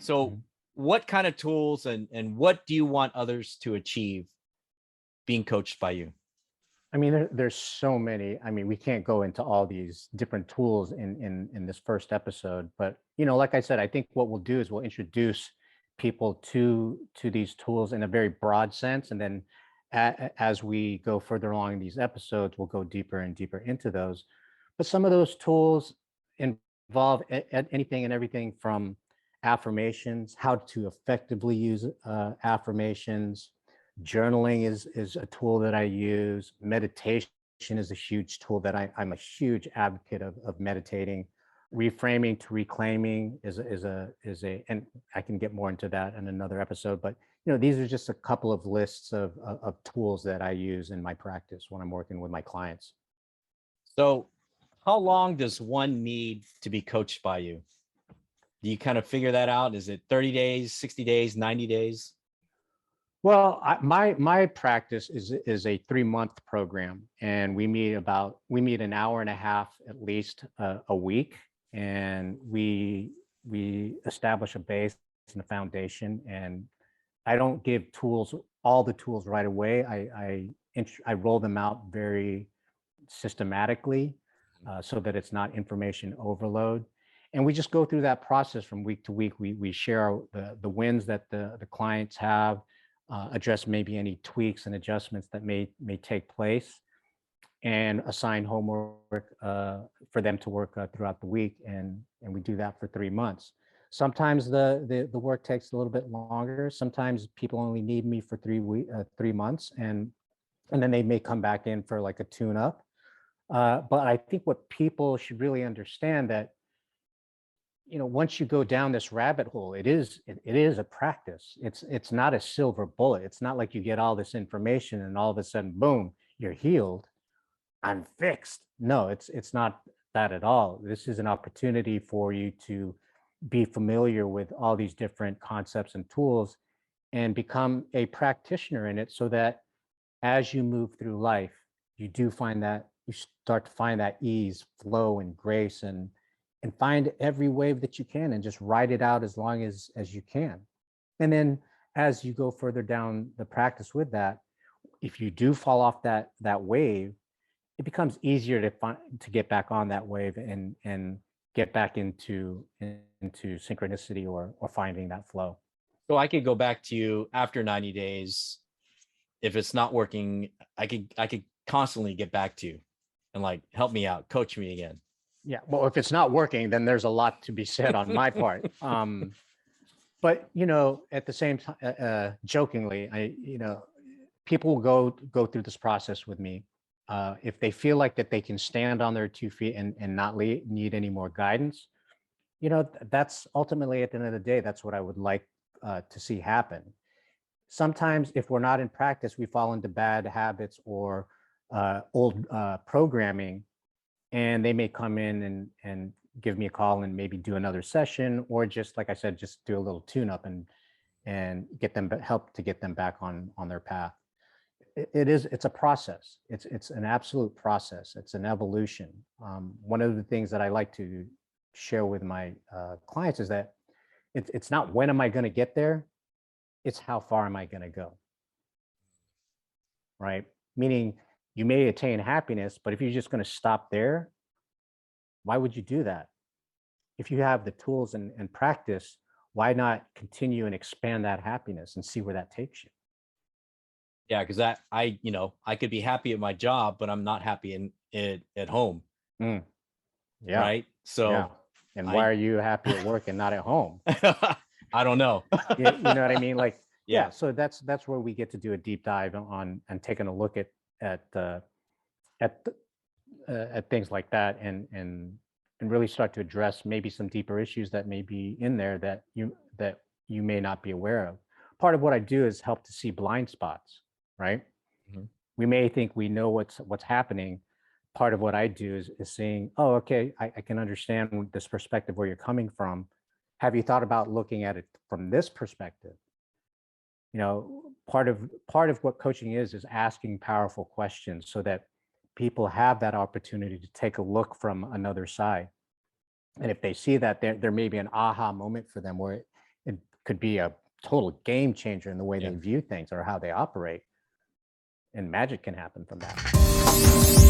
So what kind of tools and what do you want others to achieve being coached by you? I mean, there's so many. I mean, we can't go into all these different tools in this first episode, but like I said, I think what we'll do is we'll introduce people to these tools in a very broad sense, and then as we go further along in these episodes, we'll go deeper and deeper into those. But some of those tools involve anything and everything from affirmations, how to effectively use affirmations. Journaling is a tool that I use. Meditation is a huge tool that I'm a huge advocate of meditating. Reframing to reclaiming is and I can get more into that in another episode. But these are just a couple of lists of tools that I use in my practice when I'm working with my clients. So how long does one need to be coached by you? Do you kind of figure that out? Is it 30 days, 60 days, 90 days? Well, my practice is a 3-month program, and we meet an hour and a half at least a week, and we establish a base and a foundation. And I don't give all the tools right away. I roll them out very systematically, so that it's not information overload. And we just go through that process from week to week. We share the wins that the clients have, address maybe any tweaks and adjustments that may take place, and assign homework for them to work throughout the week. And we do that for 3 months. Sometimes the work takes a little bit longer. Sometimes people only need me for 3 months, and then they may come back in for like a tune-up. But I think what people should really understand that once you go down this rabbit hole, it is a practice. It's not a silver bullet. It's not like you get all this information and all of a sudden, boom, you're healed. I'm fixed. No, it's not that at all. This is an opportunity for you to be familiar with all these different concepts and tools and become a practitioner in it, so that as you move through life, you start to find that ease, flow, and grace, and find every wave that you can and just ride it out as long as you can. And then as you go further down the practice with that, if you do fall off that wave, it becomes easier to get back on that wave and get back into synchronicity or finding that flow. So I could go back to you after 90 days. If it's not working, I could constantly get back to you and like, help me out, coach me again. Yeah, well, if it's not working, then there's a lot to be said on my part. But at the same time, jokingly, people will go through this process with me. If they feel like that they can stand on their 2 feet and not need any more guidance, that's ultimately, at the end of the day, that's what I would like to see happen. Sometimes if we're not in practice, we fall into bad habits or old programming, and they may come in and give me a call and maybe do another session, or just, like I said, just do a little tune-up and help to get them back on their path. It's a process. It's an absolute process. It's an evolution. One of the things that I like to share with my clients is that it's not when am I going to get there, it's how far am I going to go, right? Meaning you may attain happiness, but if you're just going to stop there, why would you do that? If you have the tools and practice, why not continue and expand that happiness and see where that takes you? Yeah, because I could be happy at my job, but I'm not happy at home. Yeah. Right. So yeah. And why are you happy at work and not at home? I don't know. You know what I mean? Like, yeah. So that's where we get to do a deep dive on and taking a look at things like that, and really start to address maybe some deeper issues that may be in there that you may not be aware of. Part of what I do is help to see blind spots, right? Mm-hmm. We may think we know what's happening. Part of what I do is saying, oh, okay, I can understand this perspective where you're coming from. Have you thought about looking at it from this perspective? Part of what coaching is asking powerful questions so that people have that opportunity to take a look from another side. And if they see that, there may be an aha moment for them where it could be a total game changer in the way Yeah. they view things or how they operate. And magic can happen from that.